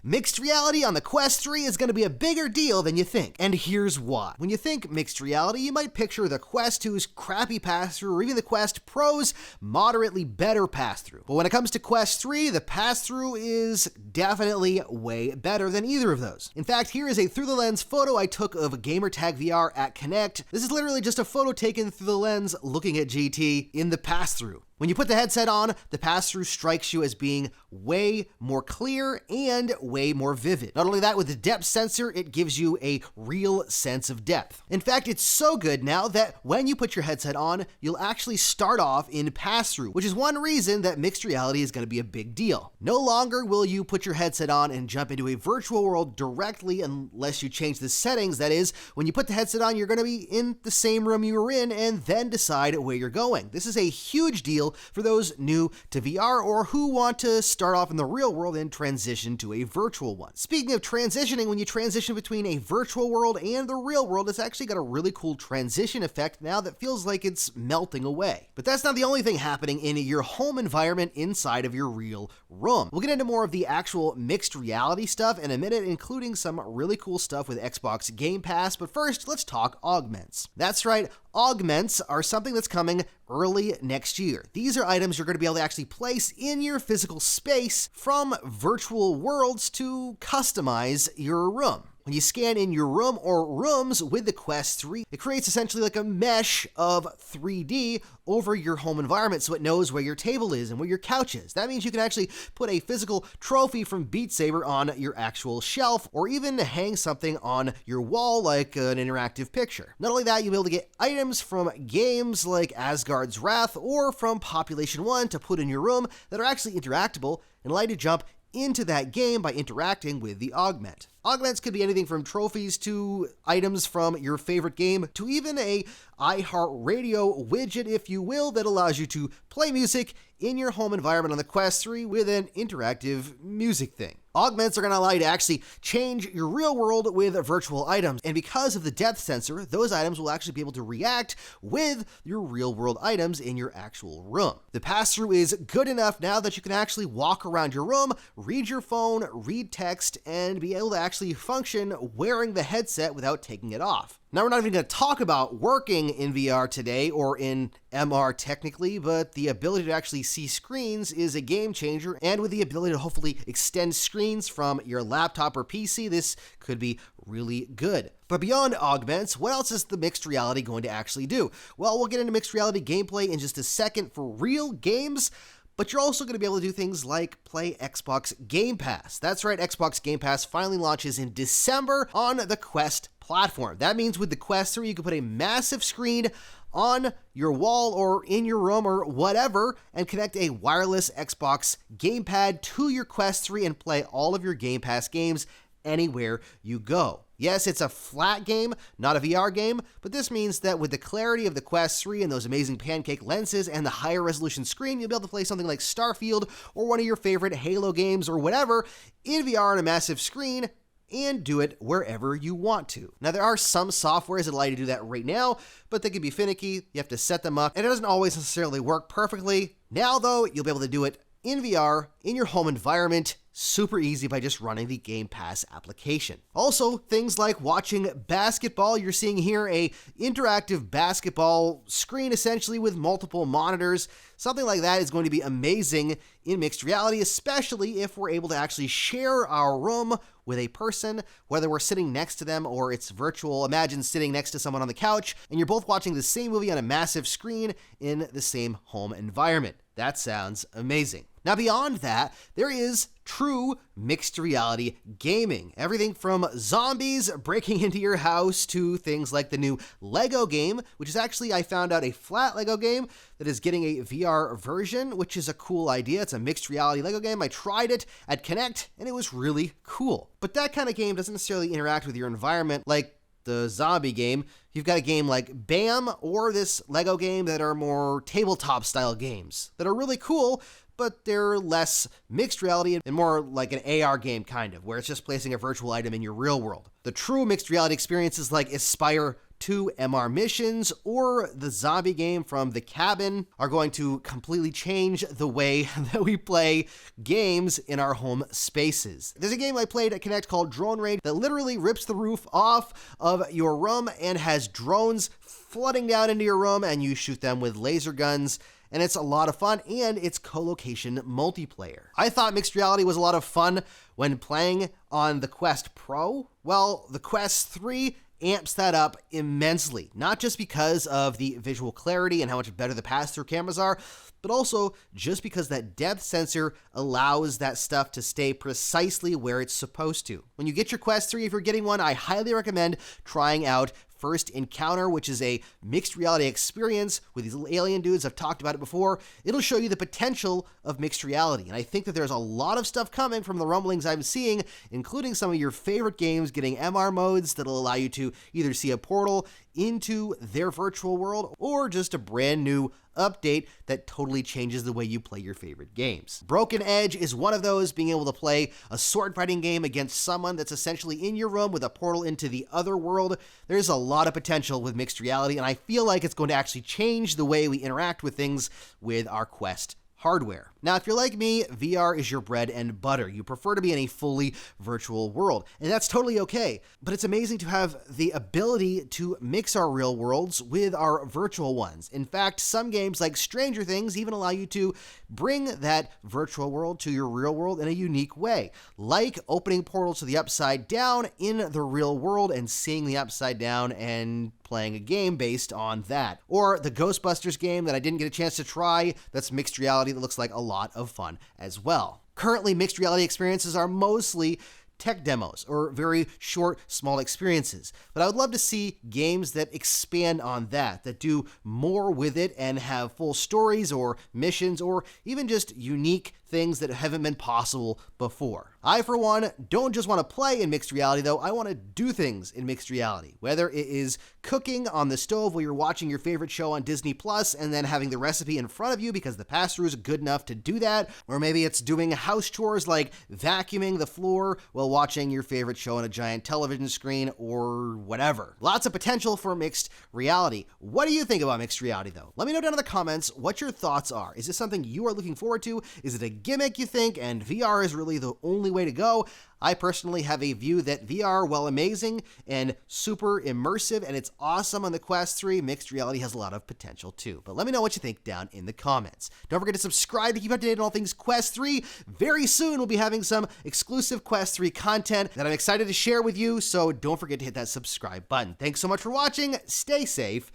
Mixed reality on the Quest 3 is going to be a bigger deal than you think, and here's why. When you think mixed reality, you might picture the Quest 2's crappy pass-through or even the Quest Pro's moderately better pass-through. But when it comes to Quest 3, the pass-through is definitely way better than either of those. In fact, here is a through-the-lens photo I took of Gamertag VR at Connect. This is literally just a photo taken through the lens looking at GT in the pass-through. When you put the headset on, the pass-through strikes you as being way more clear and way more vivid. Not only that, with the depth sensor, it gives you a real sense of depth. In fact, it's so good now that when you put your headset on, you'll actually start off in pass-through, which is one reason that mixed reality is going to be a big deal. No longer will you put your headset on and jump into a virtual world directly unless you change the settings. That is, when you put the headset on, you're going to be in the same room you were in and then decide where you're going. This is a huge deal for those new to VR or who want to start off in the real world and transition to a virtual one. Speaking of transitioning, when you transition between a virtual world and the real world, it's actually got a really cool transition effect now that feels like it's melting away. But that's not the only thing happening in your home environment inside of your real room. We'll get into more of the actual mixed reality stuff in a minute, including some really cool stuff with Xbox Game Pass, but first, let's talk augments. That's right, augments are something that's coming early next year. These are items you're going to be able to actually place in your physical space from virtual worlds to customize your room. When you scan in your room or rooms with the Quest 3, it creates essentially like a mesh of 3D over your home environment so it knows where your table is and where your couch is. That means you can actually put a physical trophy from Beat Saber on your actual shelf or even hang something on your wall like an interactive picture. Not only that, you'll be able to get items from games like Asgard's Wrath or from Population 1 to put in your room that are actually interactable and allow you to jump into that game by interacting with the augment. Augments could be anything from trophies to items from your favorite game to even a iHeartRadio widget, if you will, that allows you to play music in your home environment on the Quest 3 with an interactive music thing. Augments are going to allow you to actually change your real world with virtual items, and because of the depth sensor, those items will actually be able to react with your real world items in your actual room. The pass-through is good enough now that you can actually walk around your room, read your phone, read text, and be able to actually function wearing the headset without taking it off. Now, we're not even going to talk about working in VR today, or in MR technically, but the ability to actually see screens is a game changer, and with the ability to hopefully extend screens from your laptop or PC, this could be really good. But beyond augments, what else is the mixed reality going to actually do? Well, we'll get into mixed reality gameplay in just a second for real games, but you're also going to be able to do things like play Xbox Game Pass. That's right, Xbox Game Pass finally launches in December on the Quest platform. That means with the Quest 3, you can put a massive screen on your wall or in your room or whatever and connect a wireless Xbox gamepad to your Quest 3 and play all of your Game Pass games anywhere you go. Yes, it's a flat game, not a VR game, but this means that with the clarity of the Quest 3 and those amazing pancake lenses and the higher resolution screen, you'll be able to play something like Starfield or one of your favorite Halo games or whatever in VR on a massive screen and do it wherever you want to. Now, there are some softwares that allow you to do that right now, but they can be finicky. You have to set them up, and it doesn't always necessarily work perfectly. Now, though, you'll be able to do it in VR, in your home environment, super easy by just running the Game Pass application. Also, things like watching basketball. You're seeing here a interactive basketball screen essentially with multiple monitors. Something like that is going to be amazing in mixed reality, especially if we're able to actually share our room with a person, whether we're sitting next to them or it's virtual. Imagine sitting next to someone on the couch and you're both watching the same movie on a massive screen in the same home environment. That sounds amazing. Now, beyond that, there is true mixed reality gaming. Everything from zombies breaking into your house to things like the new Lego game, which is actually, I found out, a flat Lego game that is getting a VR version, which is a cool idea. It's a mixed reality Lego game. I tried it at Connect, and it was really cool. But that kind of game doesn't necessarily interact with your environment like the zombie game. You've got a game like BAM or this Lego game that are more tabletop style games that are really cool, but they're less mixed reality and more like an AR game kind of, where it's just placing a virtual item in your real world. The true mixed reality experiences like Aspire 2 MR missions or the zombie game from The Cabin are going to completely change the way that we play games in our home spaces. There's a game I played at Connect called Drone Raid that literally rips the roof off of your room and has drones flooding down into your room, and you shoot them with laser guns. And it's a lot of fun, and it's co-location multiplayer. I thought mixed reality was a lot of fun when playing on the Quest Pro. Well, the Quest 3 amps that up immensely, not just because of the visual clarity and how much better the pass-through cameras are, but also just because that depth sensor allows that stuff to stay precisely where it's supposed to. When you get your Quest 3, if you're getting one, I highly recommend trying out First Encounter, which is a mixed reality experience with these little alien dudes. I've talked about it before. It'll show you the potential of mixed reality. And I think that there's a lot of stuff coming from the rumblings I'm seeing, including some of your favorite games getting MR modes that'll allow you to either see a portal into their virtual world or just a brand new update that totally changes the way you play your favorite games. Broken Edge is one of those, being able to play a sword fighting game against someone that's essentially in your room with a portal into the other world. There's a lot of potential with mixed reality, and I feel like it's going to actually change the way we interact with things with our Quest hardware. Now, if you're like me, VR is your bread and butter. You prefer to be in a fully virtual world, and that's totally okay. But it's amazing to have the ability to mix our real worlds with our virtual ones. In fact, some games like Stranger Things even allow you to bring that virtual world to your real world in a unique way, like opening portals to the Upside Down in the real world and seeing the Upside Down and playing a game based on that. Or the Ghostbusters game that I didn't get a chance to try, that's mixed reality, that looks like a lot of fun as well. Currently, mixed reality experiences are mostly tech demos or very short, small experiences. But I would love to see games that expand on that do more with it and have full stories or missions or even just unique things that haven't been possible before. I, for one, don't just want to play in mixed reality, though. I want to do things in mixed reality, whether it is cooking on the stove while you're watching your favorite show on Disney Plus and then having the recipe in front of you because the pass-through is good enough to do that, or maybe it's doing house chores like vacuuming the floor while watching your favorite show on a giant television screen or whatever. Lots of potential for mixed reality. What do you think about mixed reality, though? Let me know down in the comments what your thoughts are. Is this something you are looking forward to? Is it a gimmick, you think, and VR is really the only way to go? I personally have a view that VR, while amazing and super immersive, and it's awesome on the Quest 3, mixed reality has a lot of potential too. But let me know what you think down in the comments. Don't forget to subscribe to keep up to date on all things Quest 3. Very soon we'll be having some exclusive Quest 3 content that I'm excited to share with you, so don't forget to hit that subscribe button. Thanks so much for watching, stay safe,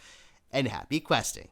and happy questing.